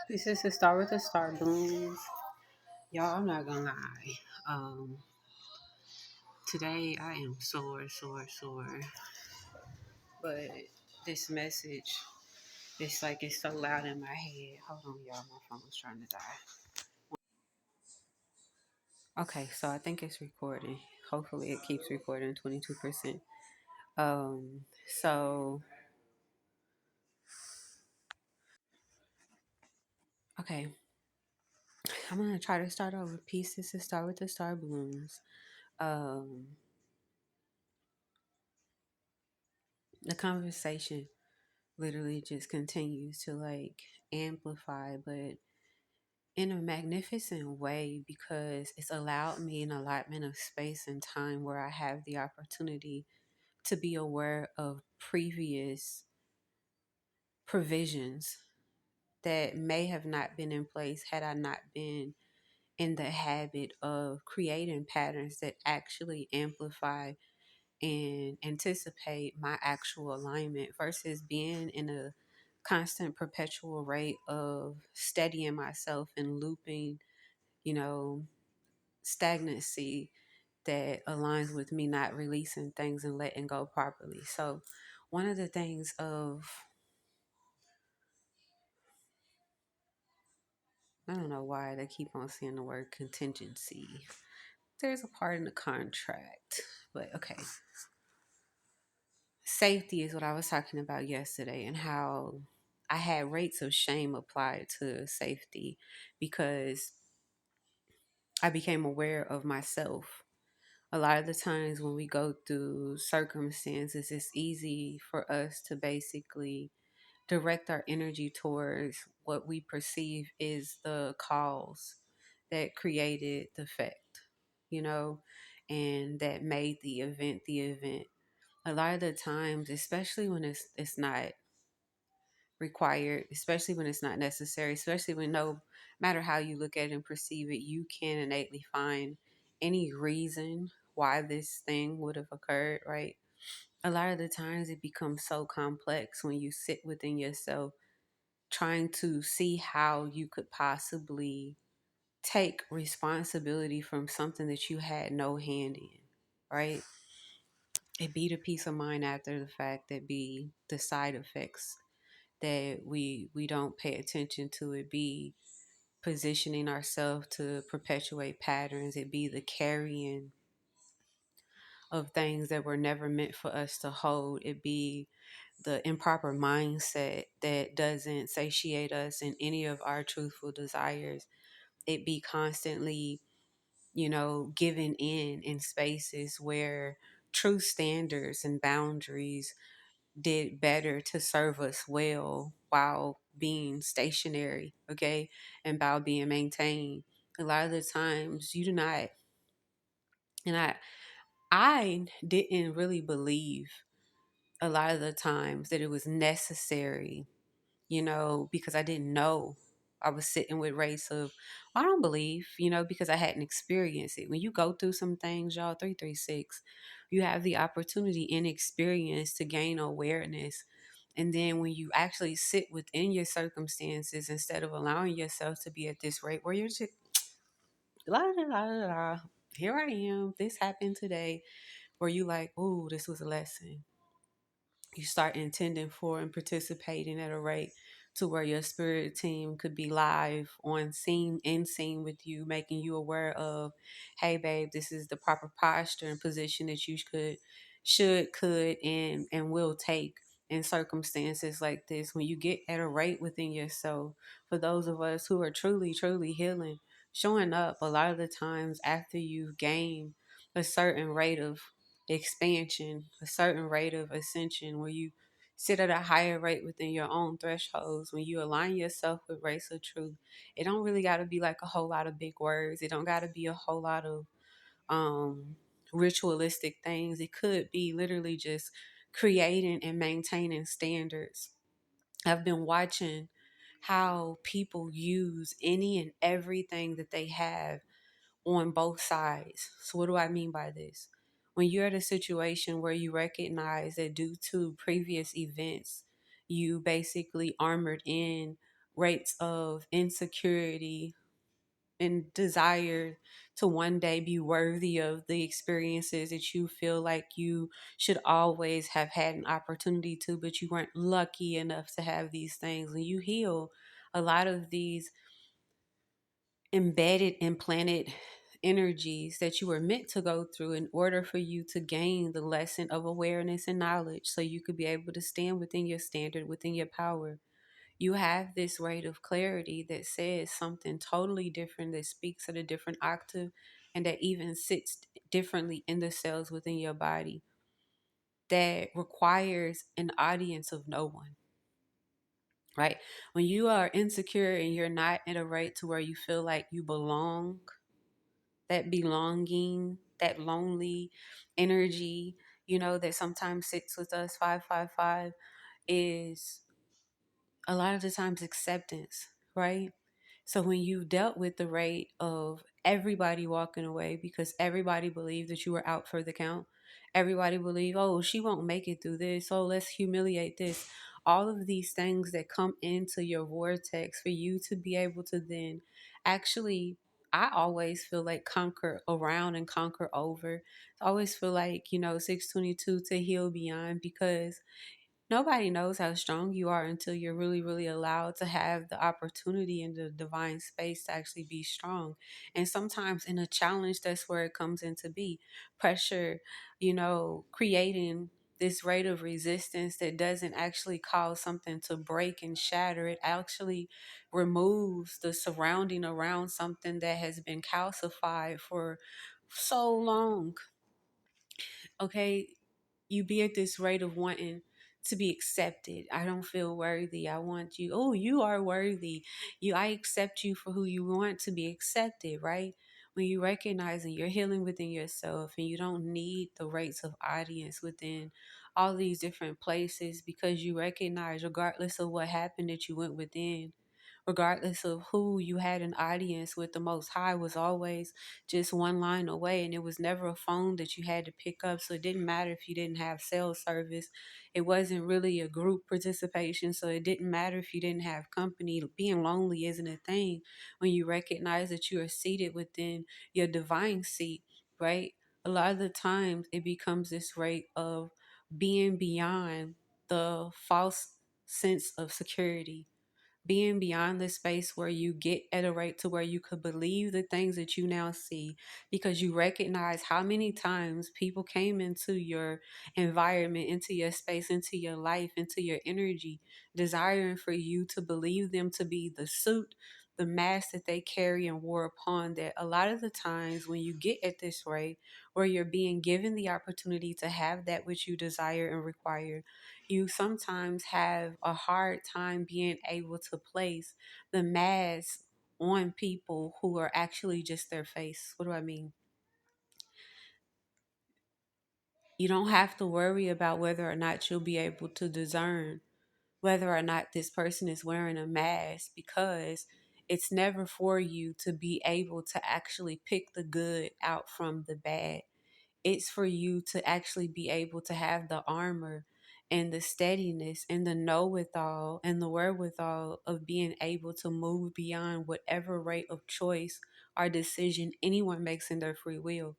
This is the Star with the Star Blooms. Y'all, I'm not gonna lie. Today I am sore. But this message, it's like it's so loud in my head. Hold on, y'all. My phone's trying to die. Okay, so I think it's recording. Hopefully it keeps recording 22%. Um, so okay. I'm gonna try to start over. Pieces to start with the Star Blooms. Um, the conversation literally just continues to like amplify, but in a magnificent way because it's allowed me an allotment of space and time where I have the opportunity to be aware of previous provisions that may have not been in place had I not been in the habit of creating patterns that actually amplify and anticipate my actual alignment versus being in a constant perpetual rate of steadying myself and looping, you know, stagnancy that aligns with me not releasing things and letting go properly. So one of the things of, I don't know why they keep on saying the word contingency. There's a part in the contract, but okay. Safety is what I was talking about yesterday, and how I had rates of shame applied to safety because I became aware of myself. A lot of the times when we go through circumstances, it's easy for us to basically direct our energy towards what we perceive is the cause that created the effect, you know, and that made the event the event. A lot of the times, especially when it's not required, especially when it's not necessary, especially when no matter how you look at it and perceive it, you can innately find any reason why this thing would have occurred, right? A lot of the times it becomes so complex when you sit within yourself trying to see how you could possibly take responsibility from something that you had no hand in, right? It be the peace of mind after the fact, that be the side effects that we don't pay attention to. It be positioning ourselves to perpetuate patterns. It be the carrying of things that were never meant for us to hold. It be the improper mindset that doesn't satiate us in any of our truthful desires. It be constantly, giving in spaces where true standards and boundaries did better to serve us well while being stationary, okay, and while being maintained. A lot of the times you do not, and I didn't really believe a lot of the times that it was necessary, because I didn't know. I was sitting with race of, I don't believe, because I hadn't experienced it. When you go through some things, y'all, 336, you have the opportunity and experience to gain awareness. And then when you actually sit within your circumstances, instead of allowing yourself to be at this rate where you're just, la la la la la, here I am, this happened today, where you like, oh, this was a lesson. You start intending for and participating at a rate to where your spirit team could be live on scene, in scene with you, making you aware of, hey babe, this is the proper posture and position that you could and will take in circumstances like this. When you get at a rate within yourself, for those of us who are truly healing, showing up a lot of the times after you've gained a certain rate of expansion, a certain rate of ascension, where you sit at a higher rate within your own thresholds, when you align yourself with race of truth. It don't really got to be like a whole lot of big words. It don't got to be a whole lot of um ritualistic things. It could be literally just creating and maintaining standards. I've been watching how people use any and everything that they have on both sides. So what do I mean by this? When you're at a situation where you recognize that due to previous events, you basically armored in rates of insecurity and desire to one day be worthy of the experiences that you feel like you should always have had an opportunity to, but you weren't lucky enough to have these things. And you heal a lot of these embedded, implanted energies that you were meant to go through in order for you to gain the lesson of awareness and knowledge so you could be able to stand within your standard, within your power. You have this rate of clarity that says something totally different, that speaks at a different octave, and that even sits differently in the cells within your body, that requires an audience of no one, right? When you are insecure and you're not at a rate to where you feel like you belong, that belonging, that lonely energy, that sometimes sits with us, 555, is a lot of the times acceptance, right? So when you've dealt with the rate of everybody walking away because everybody believed that you were out for the count, everybody believed, oh, she won't make it through this, oh, let's humiliate this. All of these things that come into your vortex for you to be able to then actually, I always feel like conquer around and conquer over. I always feel like, 622 to heal beyond, because nobody knows how strong you are until you're really, really allowed to have the opportunity in the divine space to actually be strong. And sometimes in a challenge, that's where it comes into be pressure, creating this rate of resistance that doesn't actually cause something to break and shatter. It actually removes the surrounding around something that has been calcified for so long. Okay, you be at this rate of wanting to be accepted. I don't feel worthy. I want you. Oh, you are worthy. I accept you for who you want to be accepted, right? When you recognize that you're healing within yourself and you don't need the rates of audience within all these different places, because you recognize, regardless of what happened, that you went within, regardless of who you had an audience with, the Most High was always just one line away. And it was never a phone that you had to pick up. So it didn't matter if you didn't have cell service. It wasn't really a group participation. So it didn't matter if you didn't have company. Being lonely isn't a thing when you recognize that you are seated within your divine seat, right? A lot of the times it becomes this rate of being beyond the false sense of security, being beyond the space where you get at a rate to where you could believe the things that you now see, because you recognize how many times people came into your environment, into your space, into your life, into your energy, desiring for you to believe them to be the suit, the mask that they carry and wore upon. That a lot of the times when you get at this rate where you're being given the opportunity to have that which you desire and require, you sometimes have a hard time being able to place the mask on people who are actually just their face. What do I mean? You don't have to worry about whether or not you'll be able to discern whether or not this person is wearing a mask, because it's never for you to be able to actually pick the good out from the bad. It's for you to actually be able to have the armor and the steadiness and the know withal and the wherewithal of being able to move beyond whatever rate of choice or decision anyone makes in their free will.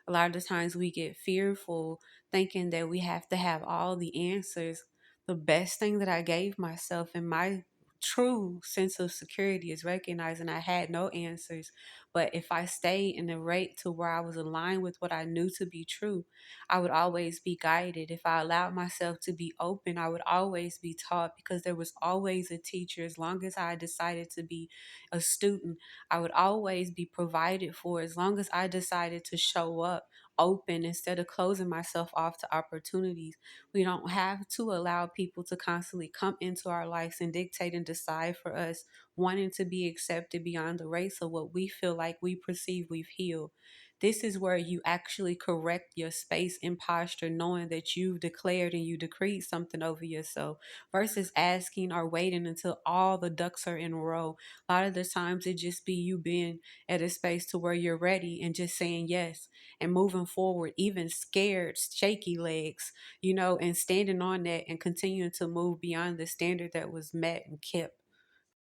A lot of the times we get fearful thinking that we have to have all the answers. The best thing that I gave myself and my true sense of security is recognizing I had no answers. But if I stayed in the rate to where I was aligned with what I knew to be true, I would always be guided. If I allowed myself to be open, I would always be taught, because there was always a teacher. As long as I decided to be a student, I would always be provided for. As long as I decided to show up open instead of closing myself off to opportunities. We don't have to allow people to constantly come into our lives and dictate and decide for us, wanting to be accepted beyond the race of what we feel like we perceive we've healed. This is where you actually correct your space and posture, knowing that you've declared and you decreed something over yourself, versus asking or waiting until all the ducks are in a row. A lot of the times it just be you being at a space to where you're ready and just saying yes and moving forward, even scared, shaky legs, and standing on that and continuing to move beyond the standard that was met and kept.